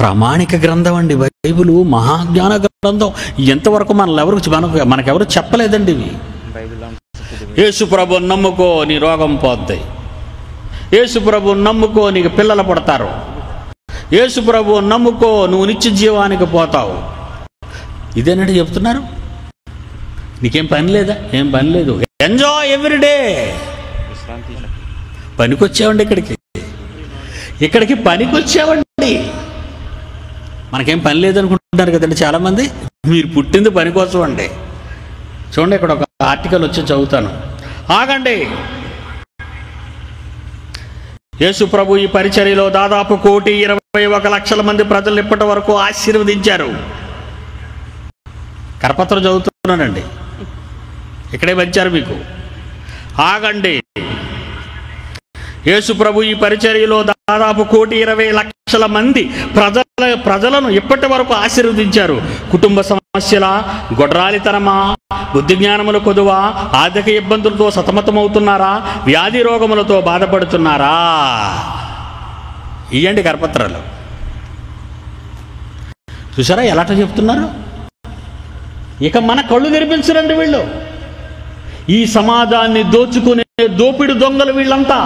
ప్రామాణిక గ్రంథం అండి బైబిలు, మహాజ్ఞాన గ్రంథం. ఎంతవరకు మనకెవరు చెప్పలేదండి ఇవి. యేసు ప్రభువుని నమ్ముకో నీ రోగం పోద్ది, యేసు ప్రభువుని నమ్ముకో నీకు పిల్లలు పుడతారు, యేసు ప్రభువుని నమ్ముకో నువ్వు నిత్య జీవానికి పోతావు. ఇదేనండి చెప్తున్నారు. నీకేం పని లేదా? ఏం పని లేదు. Enjoy everyday. పనికొచ్చావండి ఇక్కడికి పనికొచ్చావండి. మనకేం పని లేదనుకుంటున్నారు కదండి చాలామంది. మీరు పుట్టింది పని కోసం అండి. చూడండి, ఇక్కడ ఒక ఆర్టికల్ వచ్చి చదువుతాను, ఆగండి. యేసు ప్రభు ఈ పరిచర్యలో దాదాపు 1,21,00,000 మంది ప్రజలు ఇప్పటి వరకు ఆశీర్వదించారు. కరపత్రం చదువుతున్నానండి, ఇక్కడే వచ్చారు మీకు. ఆగండి. యేసు ప్రభు ఈ పరిచర్యలో దాదాపు 1,20,00,000 మంది ప్రజలను ఇప్పటి వరకు ఆశీర్వదించారు. కుటుంబ సమస్యల, గొడ్రాలితనమా, బుద్ధి జ్ఞానముల కొదువా, ఆర్థిక ఇబ్బందులతో సతమతమవుతున్నారా, వ్యాధి రోగములతో బాధపడుతున్నారా? ఇయ్యండి కరపత్రాలు. చూసారా ఎలాట చెప్తున్నారు? ఇక మన కళ్ళు తెరిపించరండి వీళ్ళు. ఈ సమాజాన్ని దోచుకునే దోపిడి దొంగలు వీళ్ళంతా.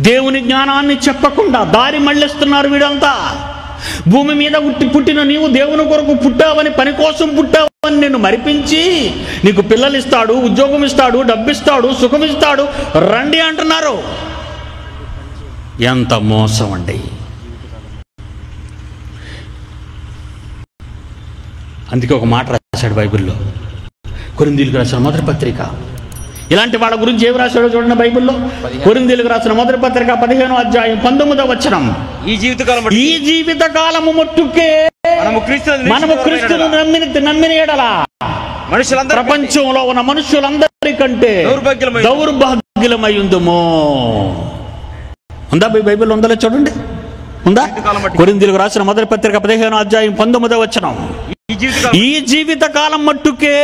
దేవుని జ్ఞానాన్ని చెప్పకుండా దారి మళ్ళిస్తున్నారు వీడంతా. భూమి మీద పుట్టిన నీవు దేవుని కొరకు పుట్టావని, పని కోసం పుట్టావని నిన్ను మరిపించి నీకు పిల్లలు ఇస్తాడు, ఉద్యోగం ఇస్తాడు, డబ్బిస్తాడు, సుఖం ఇస్తాడు, రండి అంటున్నారు. ఎంత మోసం అండి. అందుకే ఒక మాట రాశాడు బైబిల్లో, కొరింథీయులకు రాసిన మొదటి పత్రిక. ఇలాంటి వాళ్ళ గురించి ఏమి రాశాడో చూడండి బైబిల్లో. కొరింథీయులకు రాసిన మొదటి పత్రిక 15వ అధ్యాయం 19వ వచనం. ఈ జీవితకాలము మట్టుకే మనము క్రీస్తును నమ్మిన ఎడల ప్రపంచంలో ఉన్న మనుషులందరికంటే దౌర్భాగ్యులమై ఉందుము. ఉందా బైబిల్? ఉందలే చూడండి, ఉందా? కొరింథీయులకు రాసిన మొదటి పత్రిక 15వ అధ్యాయం 19వ వచనం. ఈ జీవిత కాలం మట్టుకే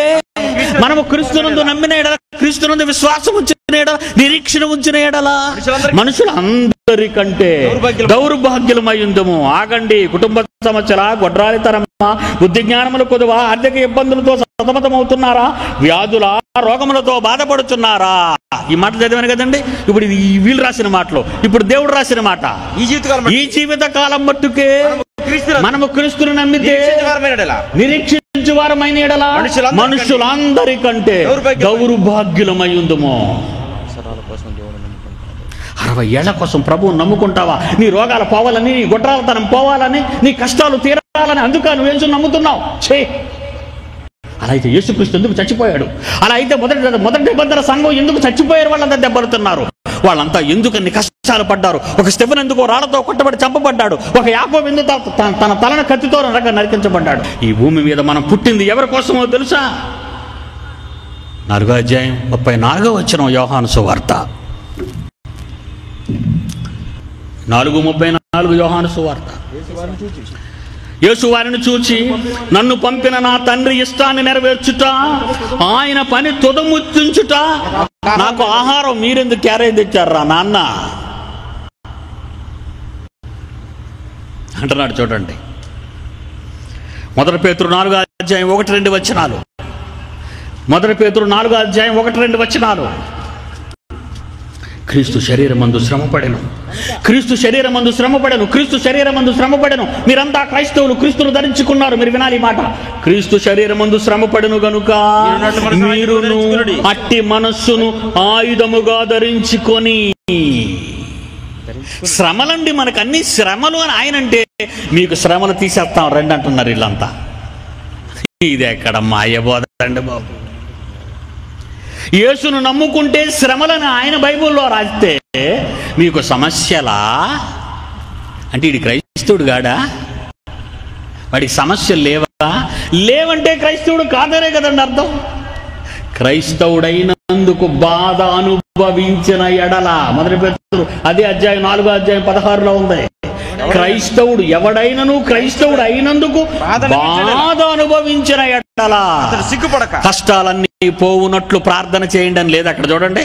మనము క్రీస్తునందు నమ్మిన ఎడల, క్రీస్తునందు విశ్వాసం ఉంచిన ఎడల, నిరీక్షణ ఉంచిన ఎడల మనుషులందరికంటే దౌర్భాగ్యులమై ఉందుము. ఆగండి. కుటుంబ సమస్యల, గొడ్రాలితనమా, బుద్ధి జ్ఞానముల కొదువా, ఆర్థిక ఇబ్బందులతో సతమతమవుతున్నారా, వ్యాధుల రోగములతో బాధపడుతున్నారా? ఈ మాట చదివాను కదండి. ఇప్పుడు ఇది వీళ్ళు రాసిన మాటలు, ఇప్పుడు దేవుడు రాసిన మాట. ఈ జీవిత కాలం మట్టుకే మనము క్రీస్తును నమ్మితే నిరీక్షించు వారమైన ఎడల మనుషులందరికంటే దౌర్భాగ్యులమై ఉందుము. 60 ఏళ్ల కోసం ప్రభువుని నమ్ముకుంటావా? నీ రోగాలు పోవాలని, నీ గొడ్రాలతనం పోవాలని, నీ కష్టాలు తీరాలని, అందుక నువ్వు యేసు నమ్ముతున్నావు. అలా అయితే యేసుక్రీస్తు ఎందుకు చచ్చిపోయాడు? అలా అయితే మొదటి నిబంధన సంఘం ఎందుకు చచ్చిపోయారు? వాళ్ళంతా దెబ్బలుతున్నారు. వాళ్ళంతా ఎందుకన్ని కష్టాలు పడ్డారు? ఒక స్టెఫెను ఎందుకో రాళ్లతో కొట్టబడి చంపబడ్డాడు. ఒక యాకోబు ఎందుకు తన తలను కత్తితో నరికించబడ్డాడు. ఈ భూమి మీద మనం పుట్టింది ఎవరి కోసమో తెలుసా? 4వ అధ్యాయం 34వ వచనం యోహాను సువార్త. 4:34 యోహాను సువార్త. యేసు వారిని చూచి, నన్ను పంపిన నా తండ్రి ఇష్టాన్ని నెరవేర్చుట, ఆయన పని తుదముచ్చుట, నాకు ఆహారం మీరెందుకు క్యారేజ్ తెచ్చారా నాన్న అంటున్నాడు. చూడండి, 1 పేతురు 4వ అధ్యాయం 1-2 వచనాలు. 1 పేతురు 4వ అధ్యాయం 1-2 వచనాలు. క్రీస్తు శరీరమందు శ్రమపడెను, క్రీస్తు శరీరమందు శ్రమపడెను, క్రీస్తు శరీరమందు శ్రమపడెను. మీరంతా క్రైస్తవులు, క్రీస్తును ధరించుకున్నారు. మీరు వినాలి ఈ మాట. క్రీస్తు శరీరమందు శ్రమపడెను గనుక మీరును అట్టి మనస్సును ఆయుధముగా ధరించుకొని. శ్రమలండి, మనకు అన్ని శ్రమలు అని ఆయన అంటే, మీకు శ్రమలు తీసేస్తాం రండి అంటున్నారు వీళ్ళంతా. ఇది ఎక్కడ మాయబోదండి బాబు. యేసును నమ్ముకుంటే శ్రమలను ఆయన బైబిల్లో రాస్తే మీకు సమస్యలా అంటే ఇది క్రైస్తవుడు కాడా? వాడికి సమస్యలు లేవా? లేవంటే క్రైస్తవుడు కాదనే కదండి అర్థం. క్రైస్తవుడైనందుకు బాధ అనుభవించిన ఎడల, 1 పేతురు అదే అధ్యాయం 4వ అధ్యాయం 16లో ఉంది. క్రైస్తవుడు ఎవడైనను క్రైస్తవుడు అయినందుకు బాధ అనుభవించిన ఎడల సిగ్గుపడక కష్టాలన్నీ పోవునట్లు ప్రార్థన చేయండి అని లేదు అక్కడ. చూడండి,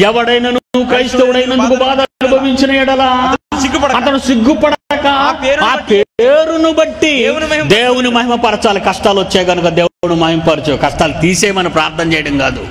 ఎవడైనను క్రైస్తవుడైనందుకు బాధ అనుభవించిన ఎడల అతను సిగ్గుపడక ఆ పేరును బట్టి దేవుని మహిమపరచాలి. కష్టాలు వచ్చాయి కనుక దేవుని మహిమపరచు, కష్టాలు తీసేయమని ప్రార్థన చేయడం కాదు.